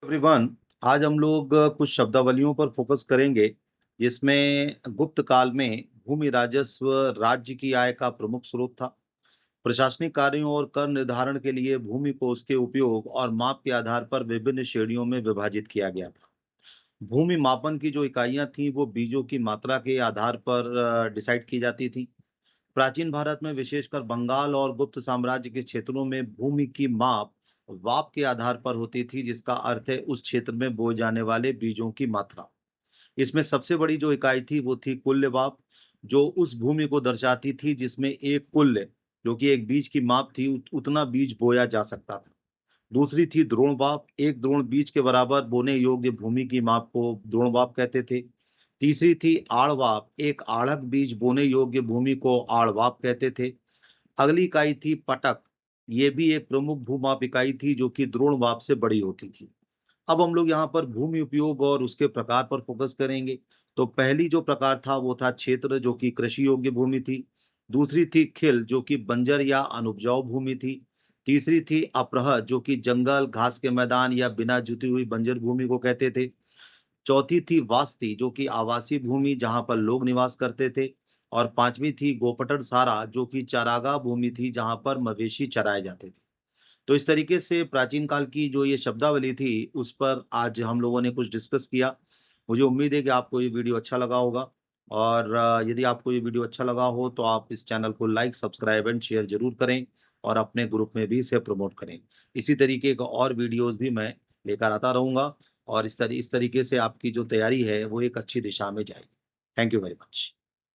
Everyone. आज हम लोग कुछ शब्दावलियों पर फोकस करेंगे जिसमें गुप्त काल में भूमि राजस्व राज्य की आय का प्रमुख स्रोत था। प्रशासनिक कार्यों और कर निर्धारण के लिए भूमि को उसके उपयोग और माप के आधार पर विभिन्न श्रेणियों में विभाजित किया गया था। भूमि मापन की जो इकाइयां थीं वो बीजों की मात्रा के आधार पर डिसाइड की जाती थी। प्राचीन भारत में विशेषकर बंगाल और गुप्त साम्राज्य के क्षेत्रों में भूमि की माप वाप के आधार पर होती थी, जिसका अर्थ है उस क्षेत्र में बोए जाने वाले बीजों की मात्रा। इसमें सबसे बड़ी जो इकाई थी वो थी कुल्य वाप, जो उस भूमि को दर्शाती थी जिसमें एक कुल्य, जो कि एक बीज की माप थी, उतना बीज बोया जा सकता था। दूसरी थी द्रोण वाप, एक द्रोण बीज के बराबर बोने योग्य भूमि की माप को द्रोण वाप कहते थे। तीसरी थी आड़ वाप, एक आढ़क बीज बोने योग्य भूमि को आड़ वाप कहते थे। अगली इकाई थी पटक, ये भी एक प्रमुख भूमाप इकाई थी जो कि द्रोण वाप से बड़ी होती थी। अब हम लोग यहाँ पर भूमि उपयोग और उसके प्रकार पर फोकस करेंगे। तो पहली जो प्रकार था वो था क्षेत्र, जो कि कृषि योग्य भूमि थी। दूसरी थी खिल, जो कि बंजर या अनुपजाऊ भूमि थी। तीसरी थी अपरह, जो कि जंगल, घास के मैदान या बिना जुती हुई बंजर भूमि को कहते थे। चौथी थी वास्ती, जो कि आवासीय भूमि जहां पर लोग निवास करते थे। और पांचवी थी गोपटड़ सारा, जो कि चारागाह भूमि थी जहां पर मवेशी चराए जाते थे। तो इस तरीके से प्राचीन काल की जो ये शब्दावली थी उस पर आज हम लोगों ने कुछ डिस्कस किया। मुझे उम्मीद है कि आपको ये वीडियो अच्छा लगा होगा। और यदि आपको ये वीडियो अच्छा लगा हो तो आप इस चैनल को लाइक, सब्सक्राइब एंड शेयर जरूर करें और अपने ग्रुप में भी इसे प्रमोट करें। इसी तरीके का और वीडियोस भी मैं लेकर आता रहूंगा और इस तरीके से आपकी जो तैयारी है वो एक अच्छी दिशा में जाएगी। Thank you very much.